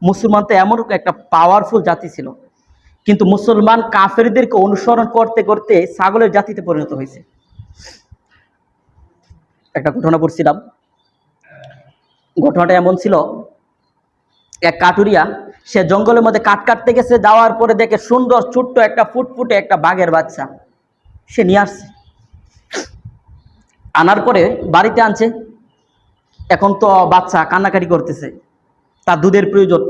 মুসলমান তো এমন একটা পাওয়ারফুল জাতি ছিল, কিন্তু মুসলমান কাফেরদেরকে অনুসরণ করতে করতে ছাগলের জাতিতে পরিণত হয়েছে। একটা ঘটনা পড়ছিলাম, ঘটনাটা এমন ছিল, এক কাটুরিয়া সে জঙ্গলের মধ্যে কাঠ কাটতে গেছে, যাওয়ার পরে দেখে সুন্দর ছোট্ট একটা ফুটফুটে একটা বাঘের বাচ্চা সে নিয়ে আসছে। আনার পরে বাড়িতে আনছে। এখন তো বাচ্চা কান্নাকাটি করতেছে, তার দুধের প্রয়োজন।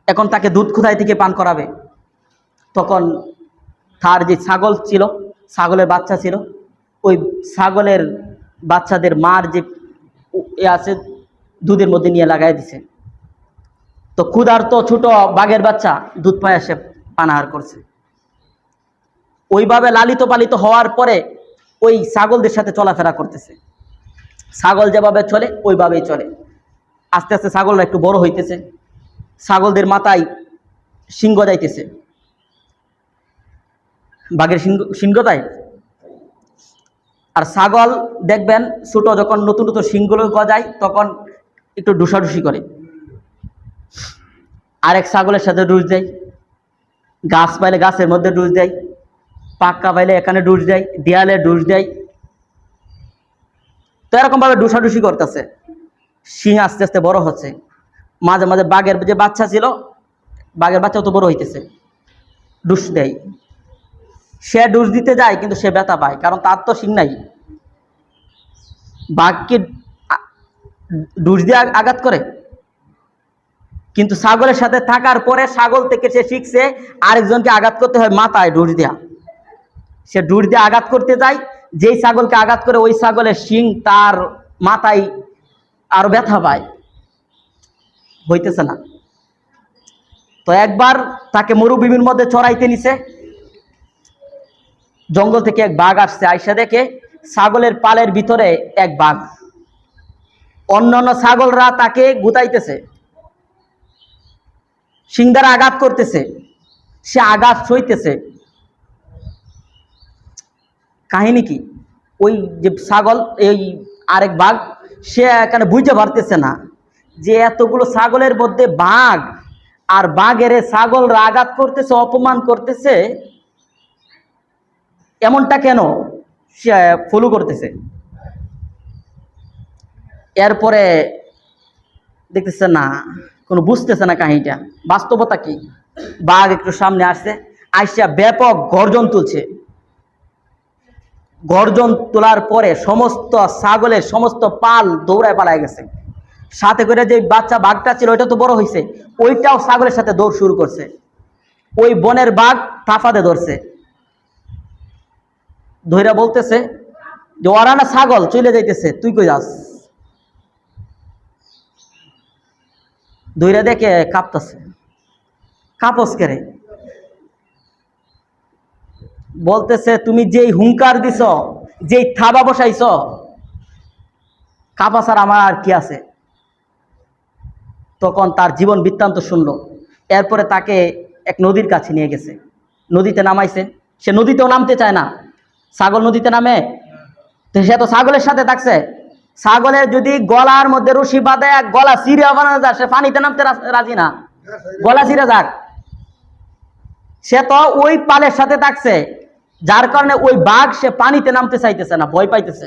এখন তাকে দুধ কোথায় থেকে পান করাবে? তখন তার যে ছাগল ছিল, ছাগলের বাচ্চা ছিল, ওই ছাগলের বাচ্চাদের মার যে আছে দুধের মধ্যে নিয়ে লাগাই দিছে। তো ক্ষুধার্ত ছোট বাঘের বাচ্চা দুধ পায় সে পানাহার করছে। ওইভাবে লালিত পালিত হওয়ার পরে ওই ছাগলদের সাথে চলাফেরা করতেছে। ছাগল যেভাবে চলে ওইভাবেই চলে। আস্তে আস্তে ছাগলরা একটু বড় হইতেছে, ছাগলদের মাথায় সিংহ যাইতেছে, বাঘের সিংহ যায়। আর ছাগল দেখবেন ছোট যখন নতুন নতুন সিংহগুলো গজায় তখন একটু ডুসাডুসি করে, আরেক ছাগলের সাথে ডুস দেয়, গাছ পাইলে গাছের মধ্যে ডুস দেয়, পাক্কা পাইলে এখানে ডুস দেয়, দেয়ালে ডুস দেয়। তো এরকম ভাবে ডুসাডুসি করতেছে। সিং আস্তে আস্তে বড় হচ্ছে। মাঝে মাঝে বাঘের যে বাচ্চা ছিল, বাঘের বাচ্চাও তো বড় হইতেছে, ডুস দেয়। সে ডুস দিতে যায় কিন্তু সে ব্যথা পায়, কারণ তার তো সিং নাই। বাঘকে ডুস দিয়ে আঘাত করে, কিন্তু ছাগলের সাথে থাকার পরে ছাগল থেকে সে শিখছে আরেকজনকে আঘাত করতে হয় মাথায় ডুস দেয়া। সে ডুস দিয়ে আঘাত করতে যায়, যেই ছাগলকে আঘাত করে ওই ছাগলের শিং তার মাথায় আরো ব্যথা পায়, হইতেছে না। তো একবার তাকে মরুভূমির মধ্যে চড়াইতে নিছে। জঙ্গল থেকে এক বাঘ আসছে, আইসা দেখে ছাগলের পালের ভিতরে এক বাঘ। অন্যান্য ছাগলরা তাকে গুতাইতেছে, শিং দ্বারা আঘাত করতেছে, সে আঘাত সইতেছে। কাহিনী কি? ওই যে ছাগল, এই আরেক বাঘ, সে এখানে বুঝতে পারতেছে না যে এতগুলো ছাগলের মধ্যে বাঘ, আর বাঘের ছাগলরা আঘাত করতেছে, অপমান করতেছে, এমনটা কেন সে ফলো করতেছে। এরপরে দেখতেছে না, কোনো বুঝতেছে না কাহিনীটা বাস্তবতা কি। বাঘ একটু সামনে আসছে, আইসা ব্যাপক গর্জন তুলছে। গর্জন তোলার পরে সমস্ত ছাগলের সমস্ত পাল দৌড়ায় পালায় গেছে। সাথে করে যে বাচ্চা বাঘটা ছিল ওইটা তো বড় হয়েছে, ওইটাও ছাগলের সাথে দৌড় শুরু করছে। ওই বনের বাঘ তাফাতে ধরছে, ধৈরা বলতেছে যে ওরা না ছাগল চলে যাইতেছে, তুই কই যাস? ধৈরা দেখে কাঁপতেছে। কাঁপস কেরে? বলতেছে তুমি যেই হুঙ্কার দিছ, যেই থাবা বসাইছ, কাঁপা ছাড়া আমার আর কি আছে। তখন তার জীবন বৃত্তান্ত শুনলো। এরপরে তাকে এক নদীর কাছে নিয়ে গেছে, নদীতে নামাইছে। সে নদীতেও নামতে চায় না। ছাগল নদীতে নামে? তো সে তো ছাগলের সাথে থাকছে। ছাগলের যদি গলার মধ্যে রশি বাঁধে, গলা চিরা বানানো যায়, সে পানিতে নামতে রাজি না, গলা চিরা যাক। সে তো ওই পালের সাথে থাকছে, যার কারণে ওই বাঘ সে পানিতে নামতে চাইতেছে না, ভয় পাইতেছে।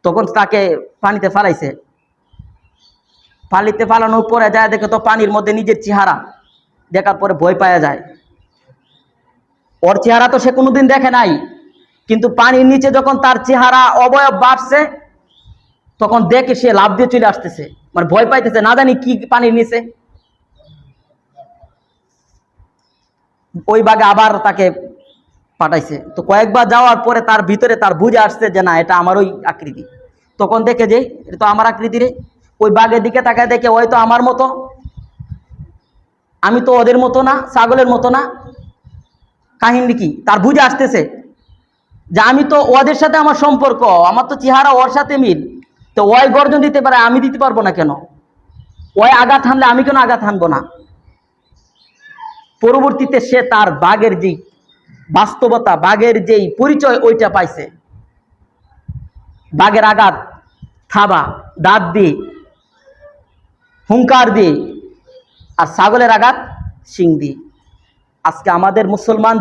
তখন তাকে পানিতে ফালাইছে। পানিতে ফালানোর পরে যায় দেখে তো পানির মধ্যে নিজের চেহারা, দেখার পরে ভয় পাওয়া যায়। ওর চেহারা তো সে কোনোদিন দেখে নাই, কিন্তু পানির নিচে যখন তার চেহারা অবয়ব বাড়ছে তখন দেখে সে লাফ দিয়ে চলে আসতেছে, মানে ভয় পাইতেছে, না জানি কি পানির নিচে। ওই বাঘে আবার তাকে পাঠাইছে। তো কয়েকবার যাওয়ার পরে তার ভিতরে তার বুঝে আসছে যে না, এটা আমার ওই আকৃতি। তখন দেখে যে এটা তো আমার আকৃতি রে। ওই বাঘের দিকে তাকায় দেখে ওই তো আমার মতো, আমি তো ওদের মতো না, ছাগলের মতো না। কাহিনী কি? তার বুঝে আসতেছে যে আমি তো ওদের সাথে আমার সম্পর্ক, আমার তো চেহারা ওর সাথে মিল। তো ওই গর্জন দিতে পারে, আমি দিতে পারবো না কেন? ওই আঘাত হানলে আমি কেন আঘাত হানবো না? পরবর্তীতে সে তার বাঘের যে বাস্তবতা, বাঘের যেই পরিচয় ওইটা পাইছে। বাঘের আঘাত, থাবা, দাঁত দিয়ে, হুঙ্কার দিয়ে আর ছাগলের আঘাত শিং দিয়ে। আজকে আমাদের মুসলমান